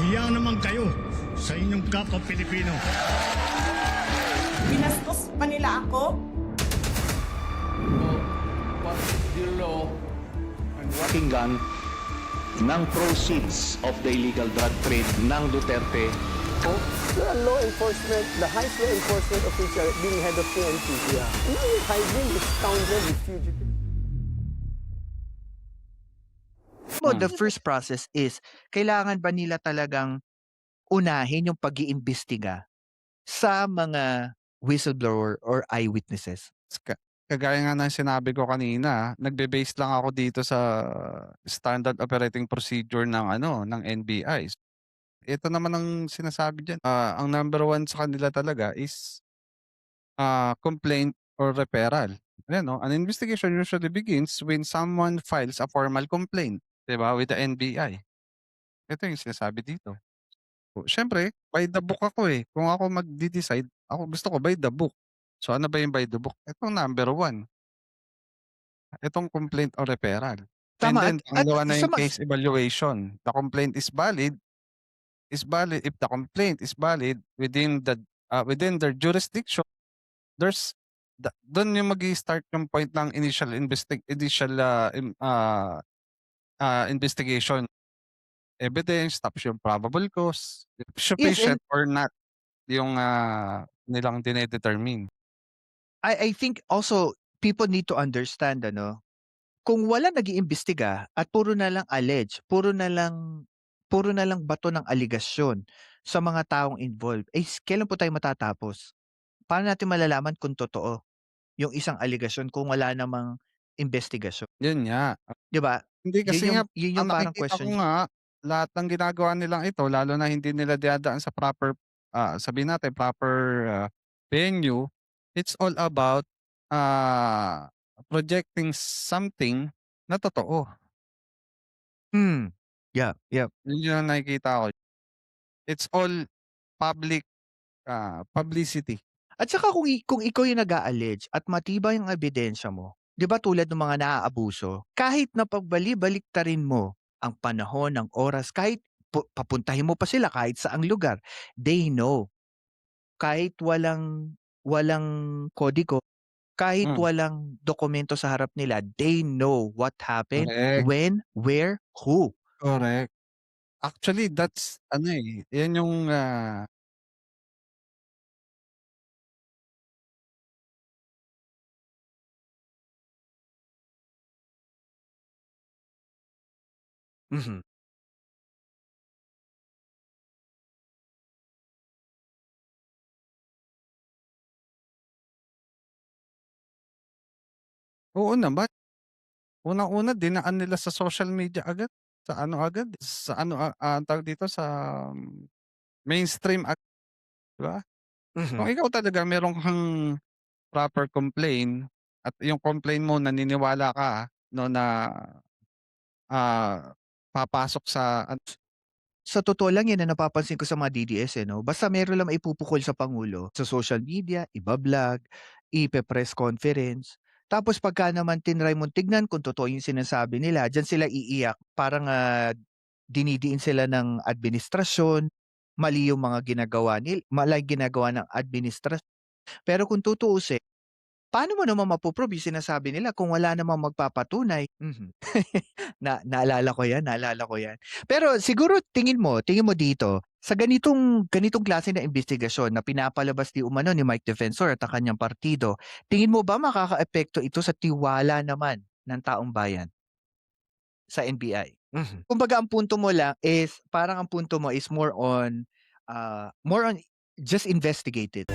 Nahiya naman kayo sa inyong kapwa Pilipino. Binastos pa nila ako. What the law and what Pakinggan ng proceeds of the illegal drug trade ng Duterte. The law enforcement, the highest law enforcement official being head of PNP. Yeah. Now you're hiding this scoundrel, this fugitive. The first process is, kailangan ba nila talagang unahin yung pag-iimbestiga sa mga whistleblower or eyewitnesses? Kagaya nga ng sinabi ko kanina, nagbe-base lang ako dito sa standard operating procedure ng ng NBI. Ito naman ang sinasabi diyan. Ang number one sa kanila talaga is complaint or referral. Ayan, no? An investigation usually begins when someone files a formal complaint, 'di ba, with the NBI. Ito yung sinasabi dito. Siyempre, by the book ako eh. Kung ako magde-decide, ako gusto ko by the book. So ano ba yung by the book? Itong number one. Itong complaint or referral. And Tama, then, pangalawa na sa yung case evaluation. The complaint is valid if the complaint is valid within their jurisdiction. There's doon yung magi-start yung point ng initial investigation. Evidence, tapos yung probable cause, sufficient or not yung nilang dinedetermine. I think also people need to understand, kung wala nag-iimbestiga at puro na lang allege, puro na lang bato ng aligasyon sa mga taong involved, kailan po tayo matatapos? Paano natin malalaman kung totoo yung isang aligasyon kung wala namang investigasyon? Yun nga. 'Di ba? Hindi kasi nga, Yun yung ang parang nakikita ko question. nga, lahat ng ginagawa nilang ito, lalo na hindi nila dinadaan sa proper, sabihin natin proper venue, it's all about projecting something na totoo. Yeah, yeah. Yun yung nakikita ko. It's all public publicity. At saka kung ikaw yung nag-a-allege at matibay ang ebidensya mo, 'di ba tulad ng mga naaabuso, kahit na pagbali-baliktarin mo ang panahon, ang oras, kahit papuntahin mo pa sila kahit saang lugar, they know. Kahit walang kodigo, kahit Hmm, walang dokumento sa harap nila, they know what happened, correct, when, where, who. correct. Actually, that's yan yung Mhm. oo naman. Unang-una dinaan nila sa social media agad, sa ang tawag dito, sa mainstream 'di ba? Kung Mhm. ikaw talaga meron kang proper complaint at yung complaint mo naniniwala ka 'no na, papasok sa Sa totoo lang yan na napapansin ko sa mga DDS, 'no, basta meron lang maipupukol sa pangulo, sa social media, iba-vlog, ipe-press conference, tapos pagka naman tinry mong tignan kung totoo yung sinasabi nila, diyan sila iiyak. Parang, dinidiin sila ng administrasyon, mali yung ginagawa ng administrasyon. Pero kung tutuusin, paano mo naman mapo-prove yung sinasabi nila kung wala namang magpapatunay? Mhm. Naalala ko 'yan. Pero siguro tingin mo dito, sa ganitong klase ng imbestigasyon na pinapalabas di umano ni Mike Defensor at ang kanyang partido, tingin mo ba makakaapekto ito sa tiwala naman ng taong bayan sa NBI? Kumbaga ang punto mo lang is parang ang punto mo is more on just investigate it.